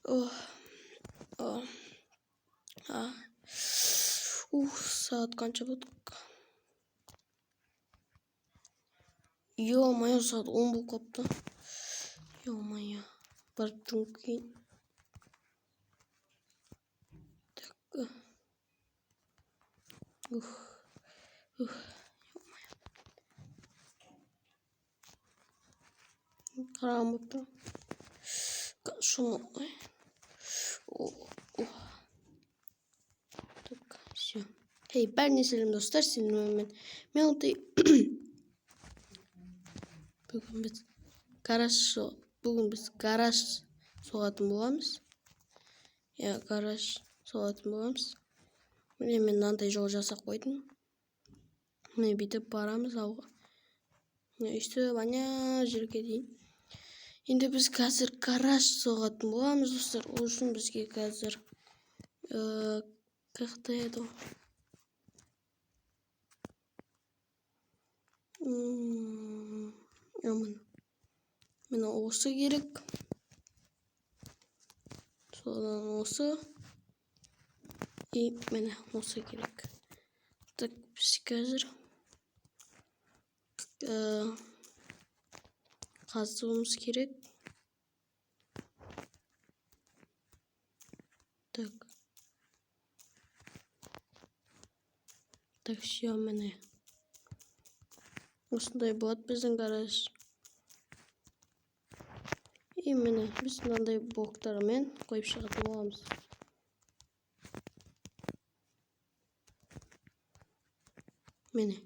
Oh. Oh. Ah. Saat qancha bo'ldi? Yo-mayo, saat 10 bo'lib qopti. Yo-mayo. Bir kun keyin. Qaram bo'libdi. Şunu. Все. Hey, ben selam dostlar, senin ben bugün biz garaj soğatın boğamız. Ya garaj soğatın boğamız. Ben nantay жол жасап қойдым. Міне бүйтіп барамыз ауға. İşte бана жерге дейін. Енді біз қазір гараж соғатын боламыз достар. Ол үшін бізге қазір қақта еді. Міне осы керек. Содан осы. И міне осы керек. Так біз қазір қазуымыз керек. Так все, міне осындай болады біздің гараж. И міне біз мынандай блоктармен қойып шығатын боламыз. Міне.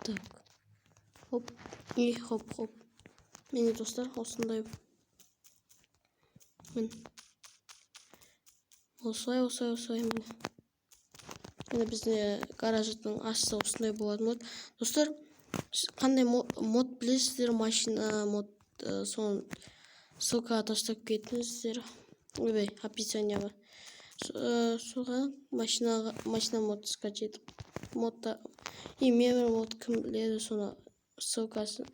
Так. Хоп. И хоп. Міне достар, осындай. Міне. Осылай міне. Міне бізде гараждың ашса осындай болады мод. Достар, қандай мод білесіздер? Машина мод, соны ссылкаға таштап кетіңіздер. Ой, описанияға. Соған машина мод скачать. Модта и мемор мод кім біледі, соны ссылкасын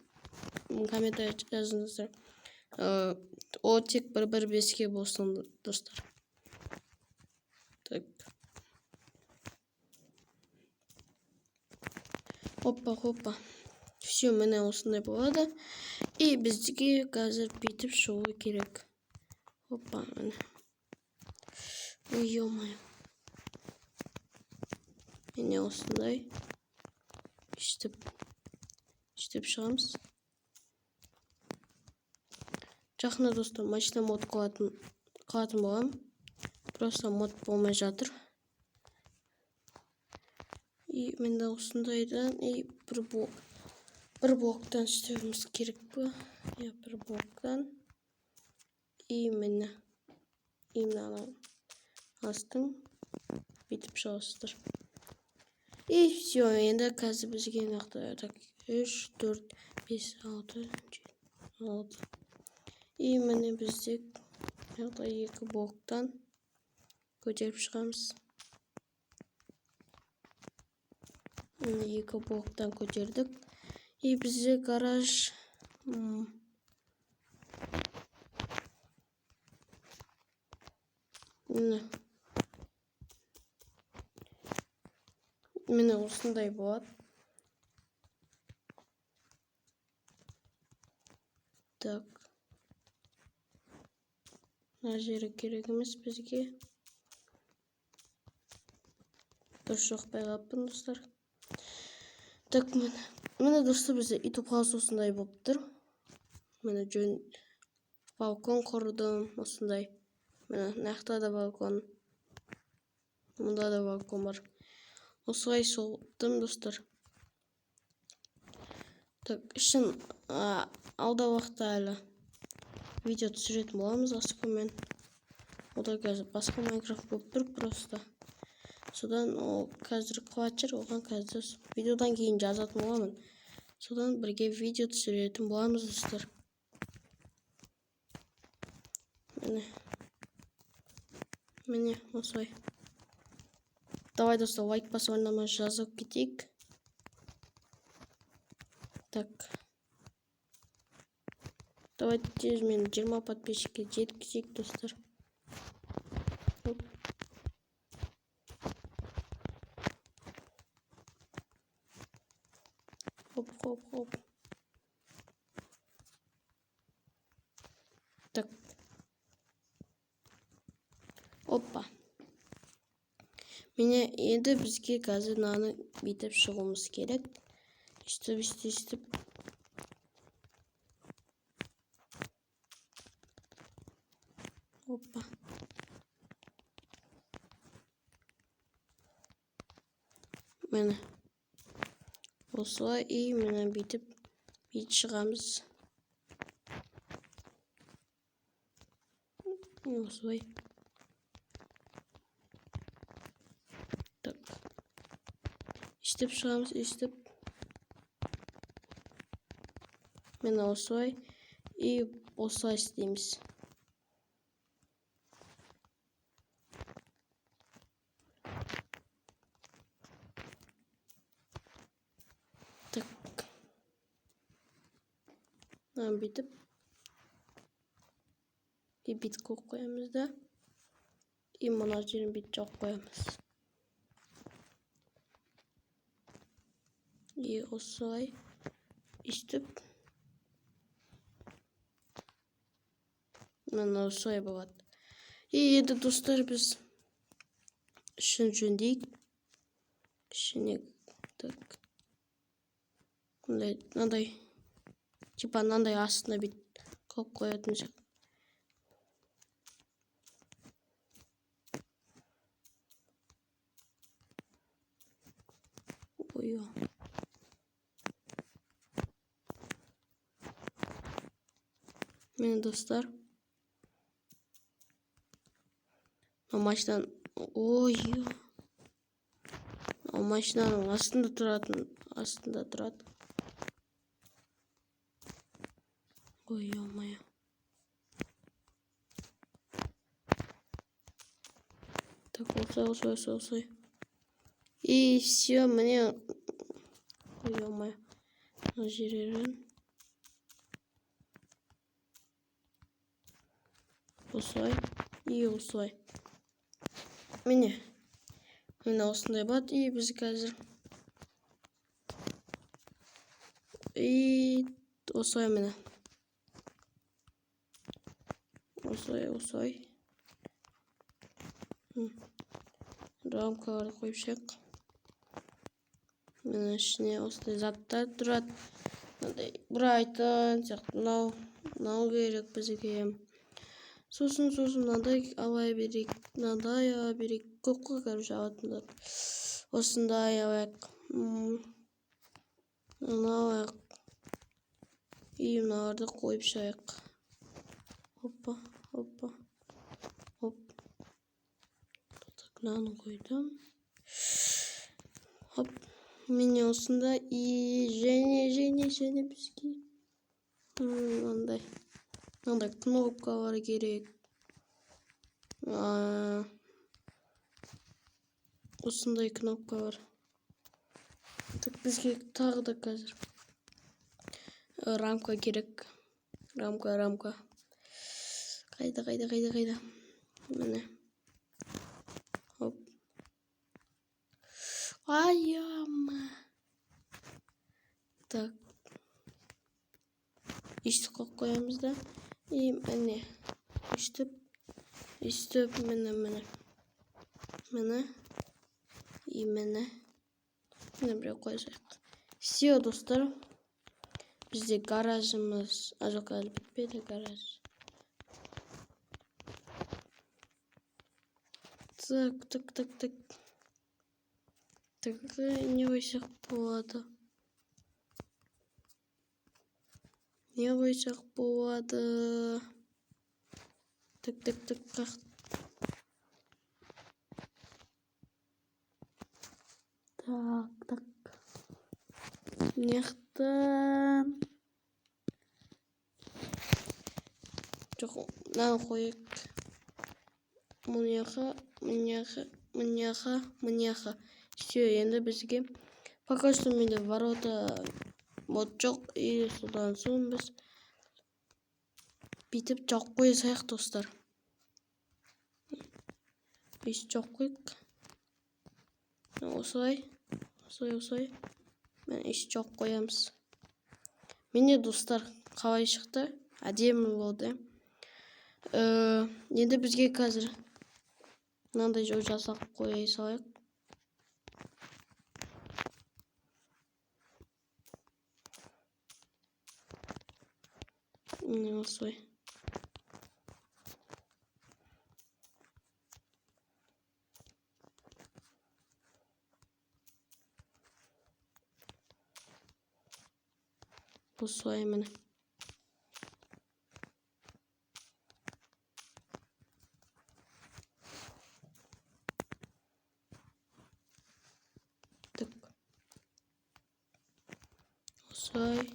комментарий жазыңыздар. О тек 1.1.5-ке болсын достар. Так. Хоппа. Все, міне осындай болады. И бізге қазір бүйтіп шығу керек. Хоппа, міне. Ой, ё-моё. Міне осындай. Іштеп шығамыз. Жақында достар, машина мод қылатын болам. Просто мод болмай жатыр. И менде осындайдан бір блоктан істеуіміз керек пе? Я бір блоктан. И мені астың бүйтіп шығасыздар. И все, енді қазір бізге нақты 3, 4, 5, 6, 7, 6. И мені бізде екі блоктан көтеріп шығамыз. Екі блоктан көтердік. И бізде гараж міне осындай болады. Так. Мына жері керек емес бізге. Дұрыс жоқпай қалыппын достар. Так, міне достар, бізде итіп қалсы осындай болып тұр. Міне жөн балкон құрдым осындай. Міне нақта да балкон. Мұнда да балкон бар. Осылай соғыптым достар. Так, үшін алда уақытта әлі видео түсіретін боламыз аскомен. Ода қазір басқа Майнкрафт болып тұр просто. Содан ол қазір қуатшыр, оған қазір видеодан кейін жазатын боламын. Содан бірге видео түсіретін боламыз достар. Міне осылай. Давай достар, лайк басып ойнама жазып кетейік. Так. Давайте мен 20 подписчикке жеткізейік, достар. Оп. Хоп. Так. Опа. Міне енді бізге қазір мынаны бүйтіп шығуымыз керек. Үстіп. Опа. Міне. Осылай и міне бүйтіп шығамыз. Осылай. Так. Үстіп шығамыз, үстіп. Міне осылай и осылай істейміз. Так. Бүйтіп. И бит қоймыз да. И мына жерін бит жоқ қоймыз. И осылай үстіп. Мына осылай болады. И енді достар біз ішін жөндейік. Ішіне так. Мынандай типа мынандай астына бит қойып қоятын сияқты. Ой. Мені достар. Машинаның машинаның астында тұрады. Ой, ё-моё. Так, осылай. И все, мне... Ой, ё-моё. Мына жерін. Осылай. И осылай. Міне осындай болады. И біз қазір. И осылай міне. Осылай. Рамкаларды қойып шек. Міне ішіне осылай заттар тұрады. Брайтон сияқты мынау керек бізге. Сосын мынандай ала берейік. Көп қой, короче, алатындар. Осындай алайық. Алайық. И мыналарды қойып шайық. Опа. Оп. Так, мынаны қойдым. Хоп. Міне осында и және бізге мынандай кнопкалар керек. Осындай кнопкалар. Так, бізге тағы да қазір рамка керек. Рамка. Қайда? Міне. Хоп. Ай-яма. Так. Үстіп қойамыз да. И міне. Үстіп. Міне. И міне. Міне біреу қойсайық. Все, достар. Бізде гаражымыз. Жоқ, әлі бітпеді гараж. Так. Так, не қойсақ болады. Так. Так. Мынаяқтан. Жоқ, мынаны қойық. Мынаяқа. Все, енді бізге пока что менде ворота мод жоқ. И содан соң біз бүйтіп жауып қоя салайық достар. Біз жауып қойық. Осылай. Мен жауып қоямыз. Міне достар, қалай шықты? Әдемі болды. Енді бізге қазір мынандай жол жасап қоя салайық. Осылай. Осылай міне. Осылай.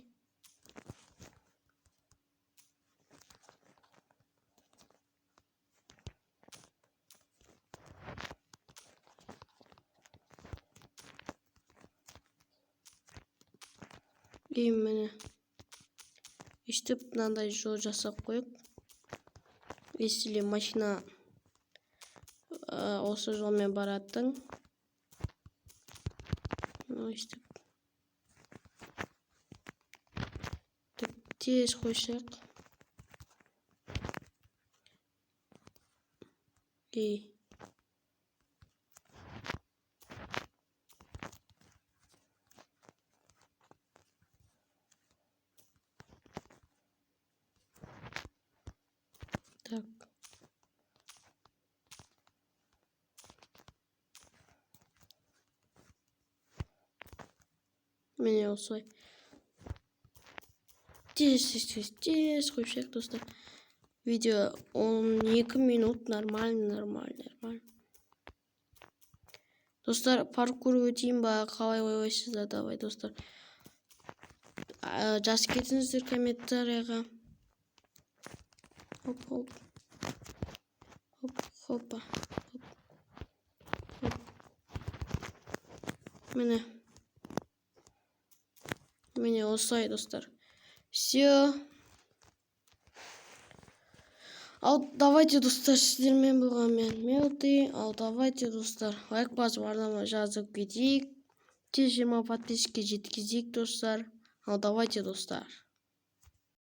И міне. İşte mынандай жол жасап қойып. Если машина осы жолмен баратын. İşte. Тез қойсақ. И так. Міне осылай. Тез қойсақ достар. Видео 12 минут. Нормально. Достар, паркур өтейін ба? Қалай ойлайсыздар? Давай достар. Жазып кетіңіздер комментарияға. Хоппа. Міне осылай достар. Все. Ал давайте достар, сіздермен болған мен Мелти. Ал давайте достар, лайк басып арнама жазып кетейік. 20 подписчикке жеткізейік достар. Ал давайте достар.